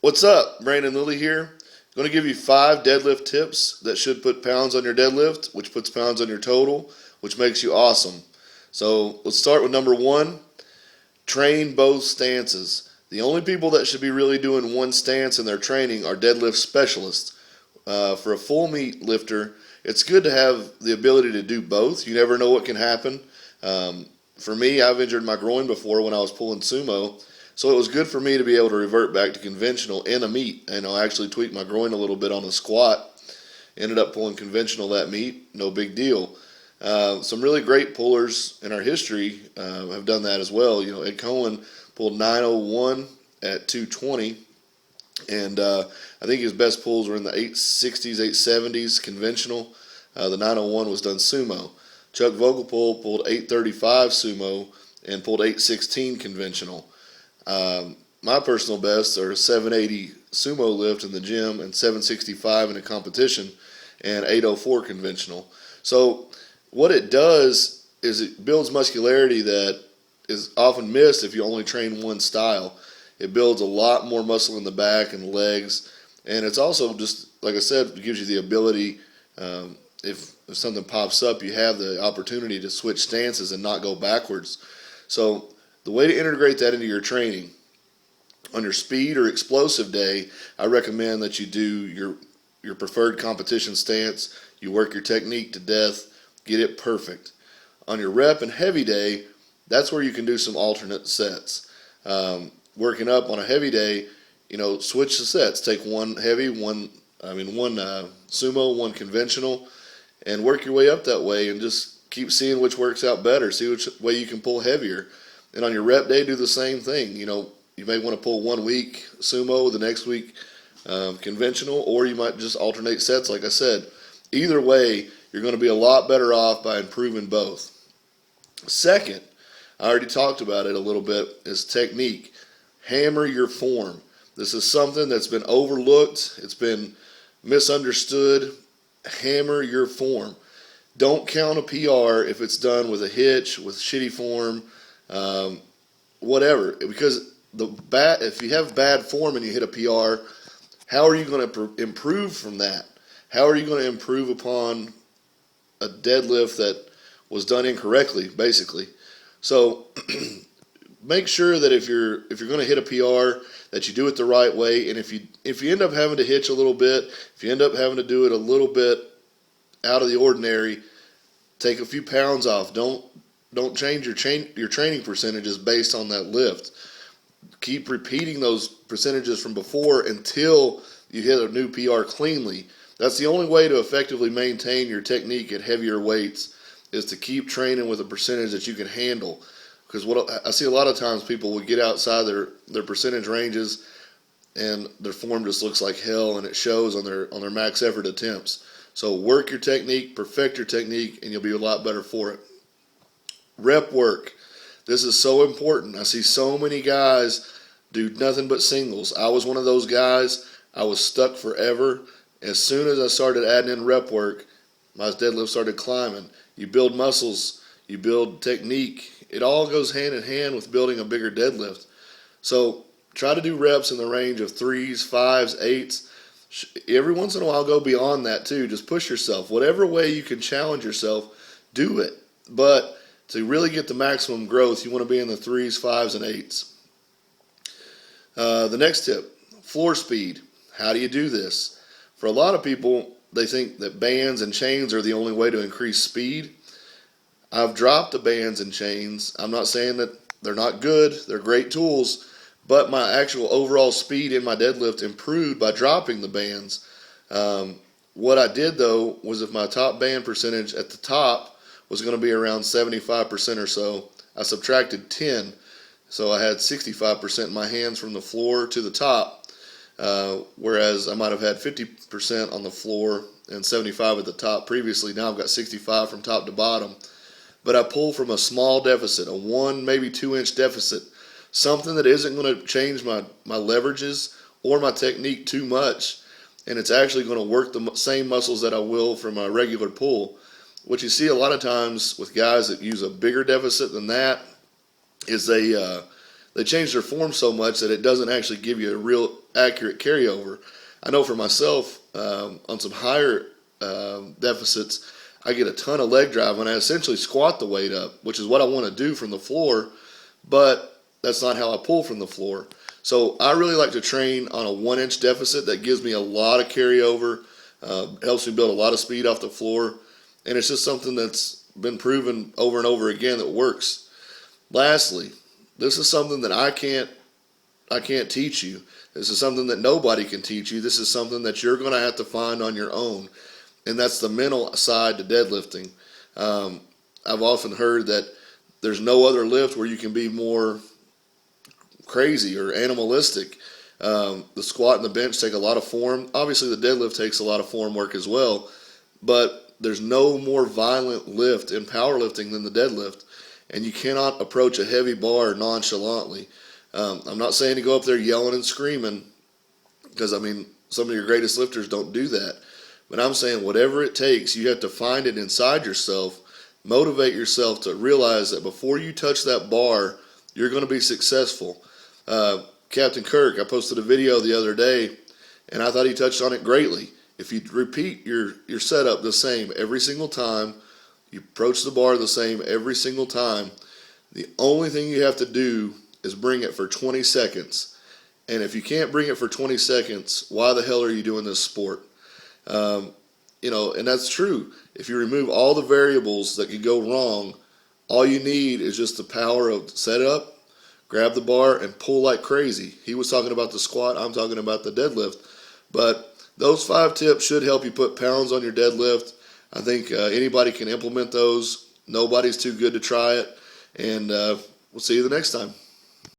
What's up? Brandon Lilly here. Going to give you 5 deadlift tips that should put pounds on your deadlift, which puts pounds on your total, which makes you awesome. So let's start with number 1. Train both stances. The only people that should be really doing one stance in their training are deadlift specialists. For a full meat lifter, it's good to have the ability to do both. You never know what can happen. For me, I've injured my groin before when I was pulling sumo. So it was good for me to be able to revert back to conventional in a meet. And I actually tweaked my groin a little bit on a squat. Ended up pulling conventional that meet. No big deal. Some really great pullers in our history have done that as well. Ed Cohen pulled 901 at 220. And I think his best pulls were in the 860s, 870s conventional. The 901 was done sumo. Chuck Vogelpohl pulled 835 sumo and pulled 816 conventional. My personal bests are 780 sumo lift in the gym and 765 in a competition and 804 conventional. So what it does is it builds muscularity that is often missed if you only train one style. It builds a lot more muscle in the back and legs, and it's also just, like I said, it gives you the ability, if something pops up, you have the opportunity to switch stances and not go backwards. So the way to integrate that into your training, on your speed or explosive day, I recommend that you do your preferred competition stance. You work your technique to death, get it perfect. On your rep and heavy day, that's where you can do some alternate sets. Working up on a heavy day, switch the sets. Take one heavy, one sumo, one conventional, and work your way up that way, and just keep seeing which works out better. See which way you can pull heavier. And on your rep day, do the same thing. You may want to pull 1 week sumo, the next week conventional, or you might just alternate sets, like I said. Either way, you're going to be a lot better off by improving both. Second, I already talked about it a little bit, is technique. Hammer your form. This is something that's been overlooked. It's been misunderstood. Hammer your form. Don't count a PR if it's done with a hitch, with shitty form, whatever. Because if you have bad form and you hit a PR, how are you going to improve from that? How are you going to improve upon a deadlift that was done incorrectly, basically? So make sure that if you're going to hit a PR, that you do it the right way. And if you end up having to hitch a little bit, if you end up having to do it a little bit out of the ordinary, take a few pounds off. Don't change your training percentages based on that lift. Keep repeating those percentages from before until you hit a new PR cleanly. That's the only way to effectively maintain your technique at heavier weights, is to keep training with a percentage that you can handle. Because what I see a lot of times, people will get outside their percentage ranges and their form just looks like hell, and it shows on their max effort attempts. So work your technique, perfect your technique, and you'll be a lot better for it. Rep work. This is so important. I see so many guys do nothing but singles. I was one of those guys. I was stuck forever. As soon as I started adding in rep work, my deadlift started climbing. You build muscles, you build technique. It all goes hand in hand with building a bigger deadlift. So try to do reps in the range of 3s, 5s, 8s. Every once in a while, go beyond that too. Just push yourself. Whatever way you can challenge yourself, do it. But to really get the maximum growth, you want to be in the 3s, 5s, and 8s. The next tip, floor speed. How do you do this? For a lot of people, they think that bands and chains are the only way to increase speed. I've dropped the bands and chains. I'm not saying that they're not good. They're great tools. But my actual overall speed in my deadlift improved by dropping the bands. What I did, though, was if my top band percentage at the top was going to be around 75% or so, I subtracted 10. So I had 65% in my hands from the floor to the top, whereas I might have had 50% on the floor and 75 at the top previously. Now I've got 65 from top to bottom. But I pull from a small deficit, a 1, maybe 2 inch deficit, something that isn't going to change my leverages or my technique too much, and it's actually going to work the same muscles that I will from a regular pull. What you see a lot of times with guys that use a bigger deficit than that is they change their form so much that it doesn't actually give you a real accurate carryover. I know for myself, on some higher deficits, I get a ton of leg drive when I essentially squat the weight up, which is what I want to do from the floor, but that's not how I pull from the floor. So I really like to train on a 1-inch deficit that gives me a lot of carryover, helps me build a lot of speed off the floor, and it's just something that's been proven over and over again that works. Lastly, this is something that I can't teach you. This is something that nobody can teach you. This is something that you're going to have to find on your own, and that's the mental side to deadlifting. I've often heard that there's no other lift where you can be more crazy or animalistic. The squat and the bench take a lot of form. Obviously, the deadlift takes a lot of form work as well, but there's no more violent lift in powerlifting than the deadlift, and you cannot approach a heavy bar nonchalantly. I'm not saying to go up there yelling and screaming, because, I mean, some of your greatest lifters don't do that. But I'm saying whatever it takes, you have to find it inside yourself, motivate yourself to realize that before you touch that bar, you're going to be successful. Captain Kirk, I posted a video the other day, and I thought he touched on it greatly. If you repeat your setup the same every single time, you approach the bar the same every single time, the only thing you have to do is bring it for 20 seconds. And if you can't bring it for 20 seconds, why the hell are you doing this sport? And that's true. If you remove all the variables that could go wrong, all you need is just the power of setup, grab the bar, and pull like crazy. He was talking about the squat. I'm talking about the deadlift. But those 5 tips should help you put pounds on your deadlift. I think anybody can implement those. Nobody's too good to try it. And we'll see you the next time.